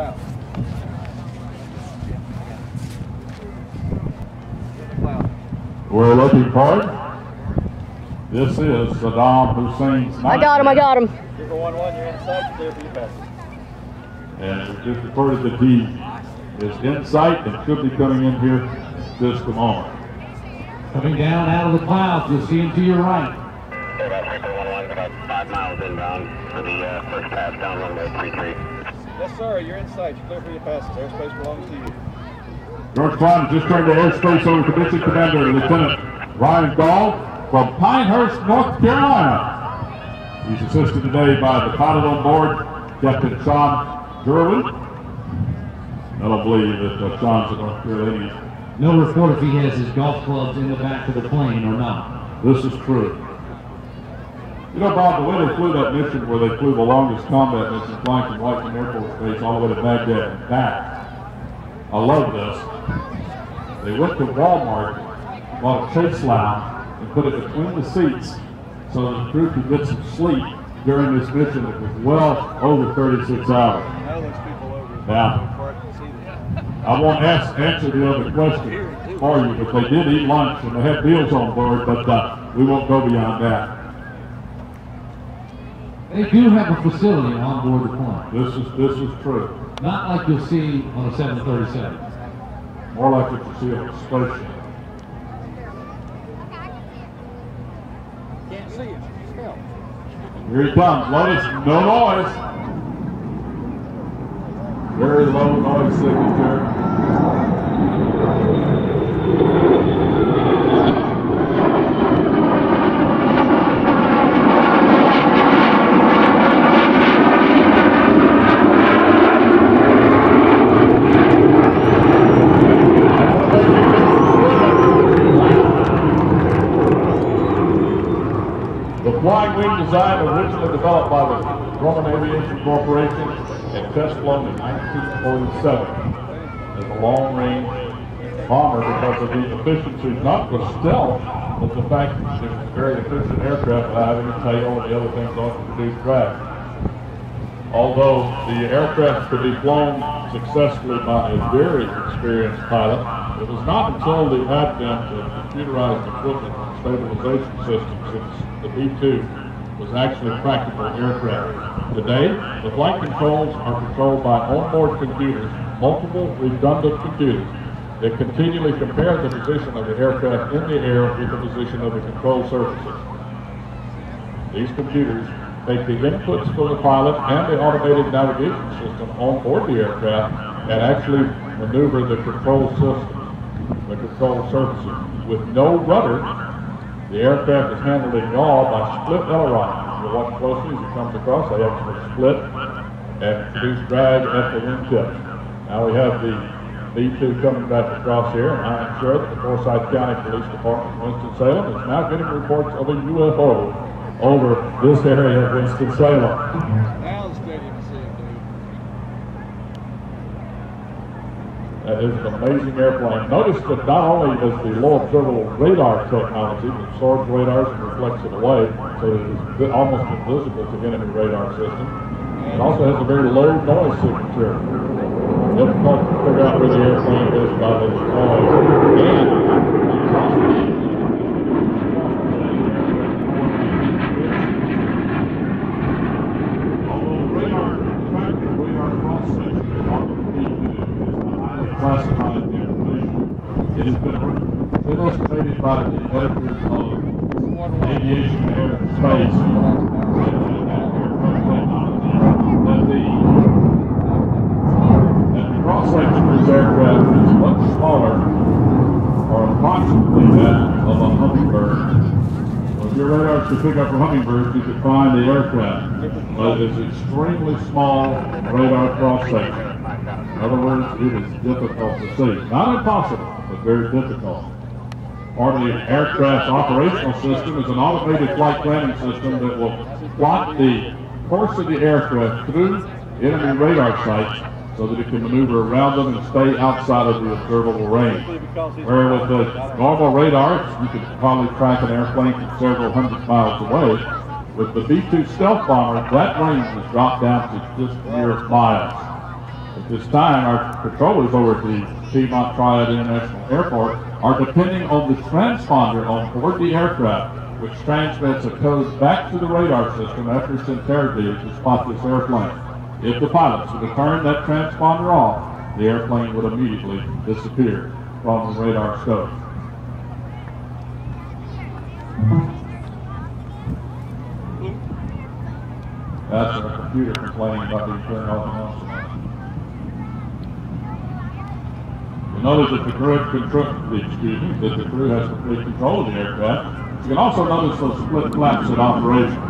cloud. We're looking hard. This is Saddam Hussein's I got him, I got him. River 1-1, you're inside, clear for your passage. And we just reported that he is in sight and should be coming in here just a moment. Coming down out of the clouds, you'll see him to your right. River 1-1, about 5 miles inbound for the first pass down runway 33. Yes, sir, you're in sight, you're clear for your passage. Airspace belongs to you. George Klein just turned to airspace over to Mission Commander Lieutenant Ryan Gall from Pinehurst, North Carolina. He's assisted today by the pilot on board, Captain Sean Gerwin. I don't believe that Sean's a North Carolinian. No report if he has his golf clubs in the back of the plane or not. This is true. You know, Bob, the way they flew that mission where they flew the longest combat mission flying from Whiteman Air Force Base all the way to Baghdad and back, I love this. They went to Walmart, bought a chase lounge, and put it between the seats so that the crew could get some sleep during this mission that was well over 36 hours. Now those people over. Yeah. I won't answer the other question for you, but they did eat lunch and they had meals on board, but we won't go beyond that. They do have a facility on board the plane. This is true. Not like you'll see on a 737. More like what you see on a spaceship. Can't see it. Still. Here he comes. Lotus, no noise. Very low noise signature. Flying wing design originally developed by the Grumman Aviation Corporation and test flown in 1947 as a long-range bomber because of the efficiency, not for stealth, but the fact that it was a very efficient aircraft without having a tail and the other things on to produce drag. Although the aircraft could be flown successfully by a very experienced pilot, it was not until the advent of computerized equipment and stabilization systems since the B-2 was actually practical aircraft. Today, the flight controls are controlled by onboard computers, multiple redundant computers that continually compare the position of the aircraft in the air with the position of the control surfaces. These computers take the inputs from the pilot and the automated navigation system on board the aircraft and actually maneuver the control system, the control surfaces. With no rudder, the aircraft is handled in yaw by split ailerons. If you watch closely as it comes across, they actually split and produce drag at the wingtips. Now we have the B-2 coming back across here, and I am sure that the Forsyth County Police Department of Winston-Salem is now getting reports of a UFO over this area of Winston-Salem. Now the stadium is seeing, dude. That is an amazing airplane. Notice that not only is the low observable radar technology that absorbs radars and reflects it away, so it is almost invisible to enemy radar system, it also has a very low noise signature. Difficult to figure out where the airplane is by this noise. Classified information. It has been estimated by the editors of Aviation, Air, and Space that the cross-section of this aircraft is much smaller, or approximately that of a hummingbird. So if your radars could pick up a hummingbird, you could find the aircraft. But it's extremely small radar cross-section. In other words, it is difficult to see. Not impossible, but very difficult. Part of the aircraft's operational system is an automated flight planning system that will plot the course of the aircraft through enemy radar sites so that it can maneuver around them and stay outside of the observable range. Where with the normal radar, you can probably track an airplane from several hundred miles away. With the B-2 stealth bomber, that range is dropped down to just mere miles. At this time, our controllers over at the Piedmont Triad International Airport are depending on the transponder on board the aircraft, which transmits a code back to the radar system after it's interrogated to spot this airplane. If the pilots would have turned that transponder off, the airplane would immediately disappear from the radar scope. That's our computer complaining about being turned off and on. You notice that the crew has complete control of the aircraft. You can also notice those split flaps in operation.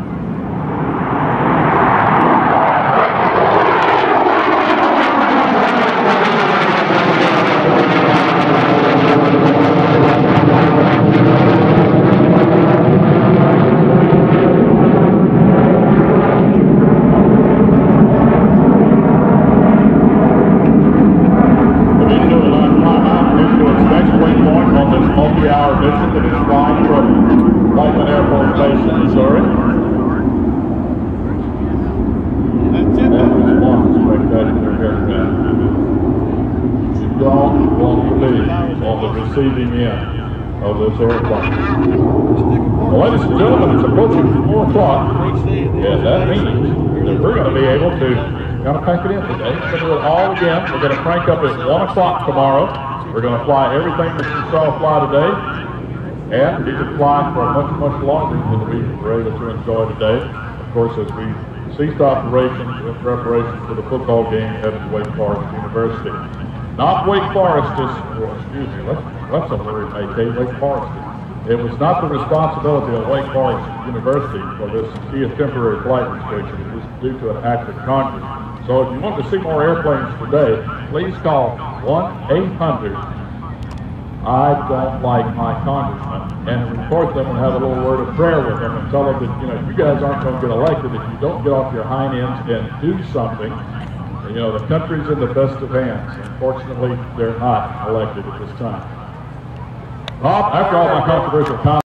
Receiving end of this airplane. Well, ladies and gentlemen, it's approaching 4 o'clock. Yeah, that means that we're going to be able to kind of pack it in today. We're going to do it all again. We're going to crank up at 1 o'clock tomorrow. We're going to fly everything that you saw fly today. And we could fly for much, much longer than we were able to enjoy today. Of course, as we ceased operations in preparation for the football game at Wake Forest University. Not Wake Forest, excuse me, that's a word, AK, Wake Forest. It was not the responsibility of Wake Forest University for this to be a temporary flight restriction. It was due to an act of Congress. So if you want to see more airplanes today, please call 1-800 I don't like my congressman, and report them and have a little word of prayer with them and tell them that, you guys aren't going to get elected if you don't get off your hind ends and do something. The country's in the best of hands. Unfortunately, they're not elected at this time. Bob, after all my controversial comments,